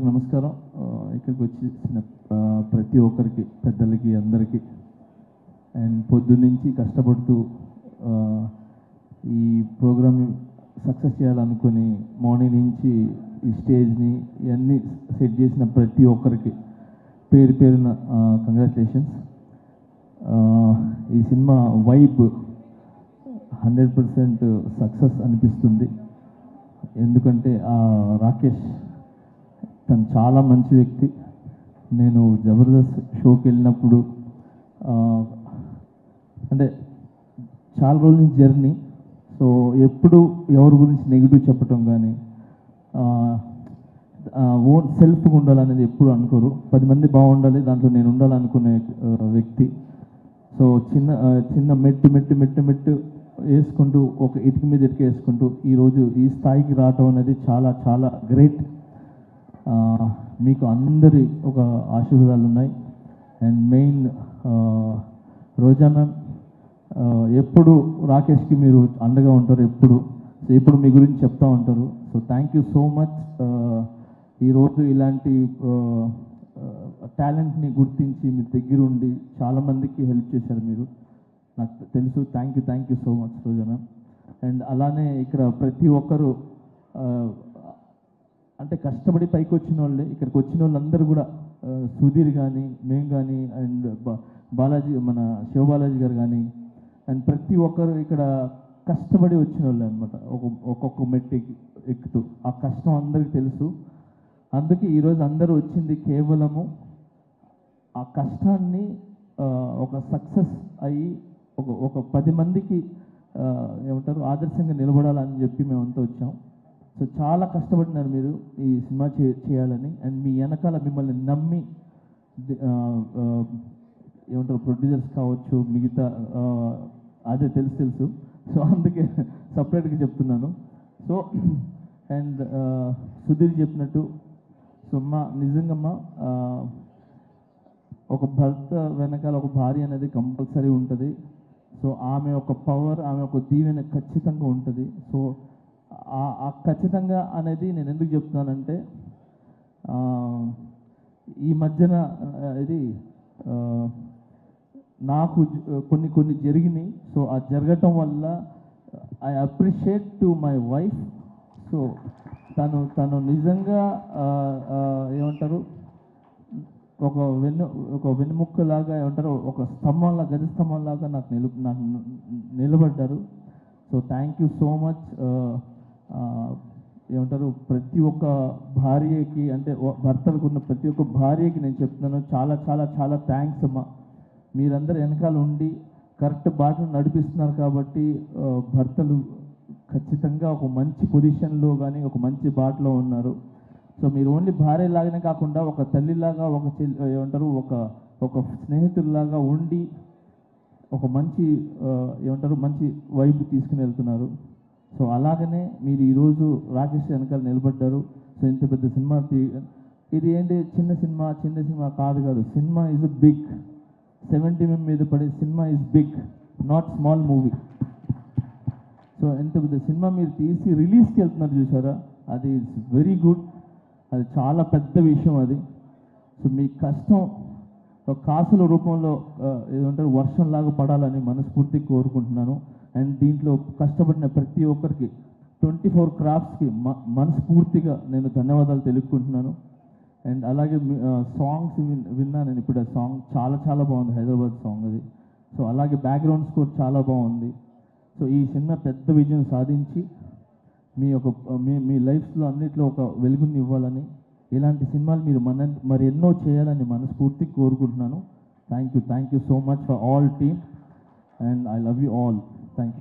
నమస్కారం. ఇక్కడికి వచ్చేసిన ప్రతి ఒక్కరికి, పెద్దలకి, అందరికీ అండ్ పొద్దున్నుంచి కష్టపడుతూ ఈ ప్రోగ్రామ్ సక్సెస్ చేయాలనుకుని మార్నింగ్ నుంచి ఈ స్టేజ్ని ఇవన్నీ సెట్ చేసిన ప్రతి ఒక్కరికి పేరు పేరున కంగ్రాచులేషన్స్. ఈ సినిమా వైబ్ 100% సక్సెస్ అనిపిస్తుంది. ఎందుకంటే రాకేష్ తను చాలా మంచి వ్యక్తి. నేను జబర్దస్త్ షోకి వెళ్ళినప్పుడు అంటే చాలా రోజుల నుంచి జర్నీ, సో ఎప్పుడు ఎవరి గురించి నెగిటివ్ చెప్పటం కానీ ఓన్ సెల్ఫ్గా ఉండాలనేది ఎప్పుడు అనుకోరు. 10 మంది బాగుండాలి, దాంట్లో నేను ఉండాలనుకునే వ్యక్తి. సో చిన్న మెట్టు వేసుకుంటూ ఒక ఇటుక మీద ఇటుక వేసుకుంటూ ఈరోజు ఈ స్థాయికి రావటం అనేది చాలా చాలా గ్రేట్. మీకు అందరి ఒక ఆశీర్వాదాలు ఉన్నాయి. అండ్ మెయిన్ రోజా మ్యామ్, ఎప్పుడు రాకేష్కి మీరు అండగా ఉంటారు, ఎప్పుడు మీ గురించి చెప్తూ ఉంటారు. So thank you so much. ఈరోజు ఇలాంటి టాలెంట్ని గుర్తించి మీ దగ్గర ఉండి చాలామందికి హెల్ప్ చేశారు మీరు, నాకు తెలుసు. Thank you so much Roja ma'am. And అలానే ఇక్కడ ప్రతి ఒక్కరు అంటే కష్టపడి పైకి వచ్చిన వాళ్ళే. ఇక్కడికి వచ్చిన వాళ్ళందరూ కూడా సుధీర్ కానీ, మేము కానీ, అండ్ బాలాజీ, మన శివబాలాజీ గారు కానీ, అండ్ ప్రతి ఒక్కరు ఇక్కడ కష్టపడి వచ్చిన వాళ్ళే అనమాట. ఒక్కొక్క మెట్టు ఎక్కుతూ ఆ కష్టం అందరికీ తెలుసు. అందుకే ఈరోజు అందరూ వచ్చింది కేవలము ఆ కష్టాన్ని ఒక సక్సెస్ అయ్యి ఒక 10 మందికి ఏమంటారు ఆదర్శంగా నిలబడాలని చెప్పి మేమంతా వచ్చాం. సో చాలా కష్టపడినారు మీరు ఈ సినిమా చేయాలని. అండ్ మీ వెనకాల మిమ్మల్ని నమ్మి ఏమంటారు ప్రొడ్యూసర్స్ కావచ్చు, మిగతా అదే తెలుసు. సో అందుకే సపరేట్గా చెప్తున్నాను. సో అండ్ సుధీర్ చెప్పినట్టు, సో నిజంగా ఒక భర్త వెనకాల ఒక భార్య అనేది కంపల్సరీ ఉంటుంది. సో ఆమె ఒక పవర్, ఆమె ఒక దీవెన ఖచ్చితంగా ఉంటుంది. సో ఆ ఖచ్చితంగా అనేది నేను ఎందుకు చెప్తున్నానంటే, ఈ మధ్యన ఇది నాకు కొన్ని జరిగినాయి. సో ఆ జరగటం వల్ల I appreciate to my wife. So తను నిజంగా ఏమంటారు ఒక వెన్నుముక్కలాగా, ఏమంటారు ఒక స్తంభంలా, గజ స్తంభంలాగా నాకు నిలబడ్డారు. So thank you so much. ఏమంటారు ప్రతి ఒక్క భార్యకి, అంటే భర్తలకు ఉన్న ప్రతి ఒక్క భార్యకి నేను చెప్తున్నాను, చాలా చాలా చాలా థ్యాంక్స్ అమ్మా. మీరందరూ వెనకాల ఉండి కరెక్ట్ బాటను నడిపిస్తున్నారు కాబట్టి భర్తలు ఖచ్చితంగా ఒక మంచి పొజిషన్లో కానీ ఒక మంచి బాటలో ఉన్నారు. సో మీరు ఓన్లీ భార్య లాగానే కాకుండా ఒక తల్లిలాగా, ఏమంటారు ఒక స్నేహితుల్లాగా ఉండి ఒక మంచి మంచి వైపు తీసుకుని వెళ్తున్నారు. సో అలాగనే మీరు ఈరోజు రాకేష్ వెనకాల నిలబడ్డారు. సో ఇంత పెద్ద సినిమా ఇది ఏంటి చిన్న సినిమా కాదు. Cinema is big. 70 mm మీద పడే cinema is big, not small movie. So ఎంత పెద్ద సినిమా మీరు తీసి రిలీజ్కి వెళ్తున్నారు చూసారా, అది ఇట్స్ వెరీ గుడ్. అది చాలా పెద్ద విషయం అది. సో మీ కష్టం కాసుల రూపంలో ఏదంటారు వర్షంలాగా పడాలని మనస్ఫూర్తిగా కోరుకుంటున్నాను. అండ్ దీంట్లో కష్టపడిన ప్రతి ఒక్కరికి 24 క్రాఫ్ట్స్కి మనస్ఫూర్తిగా నేను ధన్యవాదాలు తెలుపుకుంటున్నాను. అండ్ అలాగే సాంగ్స్ విన్నా నేను ఇప్పుడు. ఆ సాంగ్ చాలా చాలా బాగుంది, హైదరాబాద్ సాంగ్ అది. సో అలాగే బ్యాక్గ్రౌండ్ స్కోర్ చాలా బాగుంది. సో ఈ సినిమా పెద్ద విజయం సాధించి మీ లైఫ్లో అన్నిట్లో ఒక వెలుగుని ఇవ్వాలని, ఇలాంటి సినిమాలు మీరు మరి ఎన్నో చేయాలని మనస్ఫూర్తిగా కోరుకుంటున్నాను. Thank you so much for all team and I love you all. Thank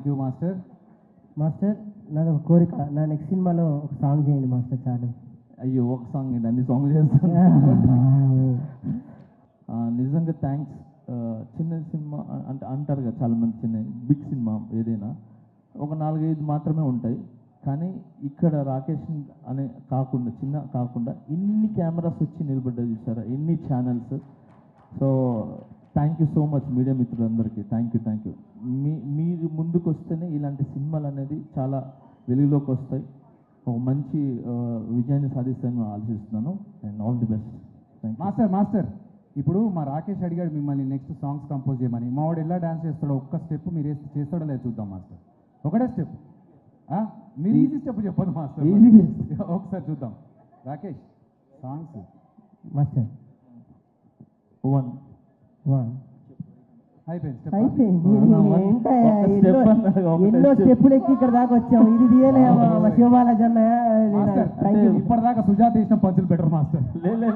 you master. నాది ఒక కోరిక, నా నెక్స్ట్ సినిమాలో ఒక సాంగ్ చేయండి మాస్టర్. చాలు. అయ్యో, ఒక సాంగ్ ఏంటి, అన్ని సాంగ్లు చేస్తాను. నిజంగా థ్యాంక్స్. చిన్న సినిమా అంటే అంటారు కదా చాలామంది, బిగ్ సినిమా ఏదైనా ఒక 4-5 మాత్రమే ఉంటాయి. కానీ ఇక్కడ రాకేష్ అనే కాకుండా ఇన్ని కెమెరాస్ వచ్చి నిలబడ్డా చూసారా, ఇన్ని channels. So thank you so much media మిత్రులందరికీ. Thank you. మీరు ముందుకు వస్తేనే ఇలాంటి సినిమాలు అనేది చాలా వెలుగులోకి వస్తాయి. ఒక మంచి విజయాన్ని సాధిస్తాను ఆలోచిస్తున్నాను. And all the best. Thank you. Master ఇప్పుడు మా రాకేష్ అడిగాడు మిమ్మల్ని నెక్స్ట్ సాంగ్స్ కంపోజ్ చేయమని. మా వాడు ఎలా డాన్స్ చేస్తాడో ఒక్క స్టెప్ మీరు చేస్తాడో లేదు చూద్దాం మాస్టర్. ఒకటే స్టెప్ మీరు ఈజీ స్టెప్ చెప్పండి మాస్టర్. Easy. ఒకసారి చూద్దాం. రాకేష్ సాంగ్స్ మాస్టర్ 1 అయిపోయింది step. అయిపోయింది. ఏంటయ్యా, ఒక step అన్నారు, ఒకటే ఎన్నో step. స్టెప్పులు ఎక్కి ఇక్కడ దాకా వచ్చాము. ఇది తీయలే శివబాలాజీ మాస్టర్ థ్యాంక్ యూ. ఇప్పటిదాకా సుజాత వేసిన పంచులు బెటర్ మాస్టర్. లే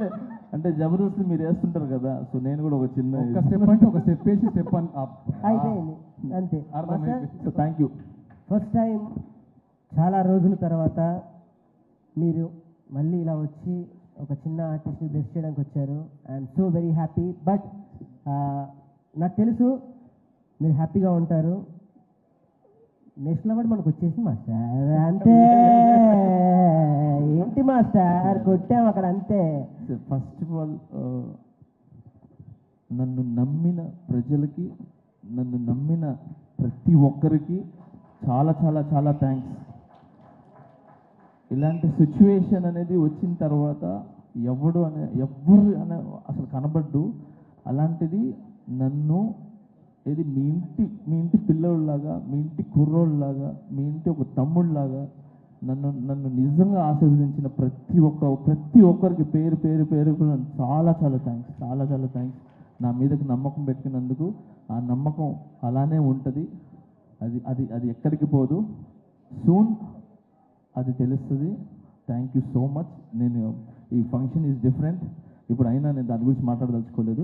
అంటే జబర్దస్త్ మీరు వేస్తుంటారు కదా, సో నేను కూడా ఒక చిన్న ఒక స్టెప్ అంటే ఒక స్టెప్ వేసి స్టెప్ అయిపోయింది అంతే. అర్థమైంది. So thank you. First time చాలా రోజుల తర్వాత మీరు మళ్ళీ ఇలా వచ్చి ఒక చిన్న ఆర్టిస్ట్ని బ్లెస్ చేయడానికి వచ్చారు. I'm so very happy. But నాకు తెలుసు మీరు హ్యాపీగా ఉంటారు. నేషనల్ అవార్డు మనకు వచ్చేసింది మాస్టర్, అంతే. ఏంటి మాస్టర్ కొట్టాము అక్కడ, అంతే. ఫస్ట్ ఆఫ్ ఆల్ నన్ను నమ్మిన ప్రజలకి, నన్ను నమ్మిన ప్రతి ఒక్కరికి చాలా చాలా చాలా థ్యాంక్స్. ఇలాంటి సిచ్యువేషన్ అనేది వచ్చిన తర్వాత ఎవ్వరు అనే అసలు కనబడ్డు. అలాంటిది నన్ను మీ ఇంటి పిల్లోళ్ళలాగా, మీ ఇంటి కుర్రోళ్ళలాగా, మీ ఇంటి ఒక తమ్ముళ్ళలాగా నన్ను నిజంగా ఆశీర్వదించిన ప్రతి ఒక్కరికి పేరు పేరు పేరు కూడా చాలా చాలా థ్యాంక్స్, చాలా చాలా థ్యాంక్స్. నా మీదకి నమ్మకం పెట్టుకున్నందుకు. ఆ నమ్మకం అలానే ఉంటుంది, అది అది అది ఎక్కడికి పోదు. సూన్ అది తెలుస్తుంది. Thank you so much. నేను ఈ ఫంక్షన్ ఈజ్ డిఫరెంట్. ఇప్పుడు అయినా నేను దాని గురించి మాట్లాడదలుచుకోలేదు.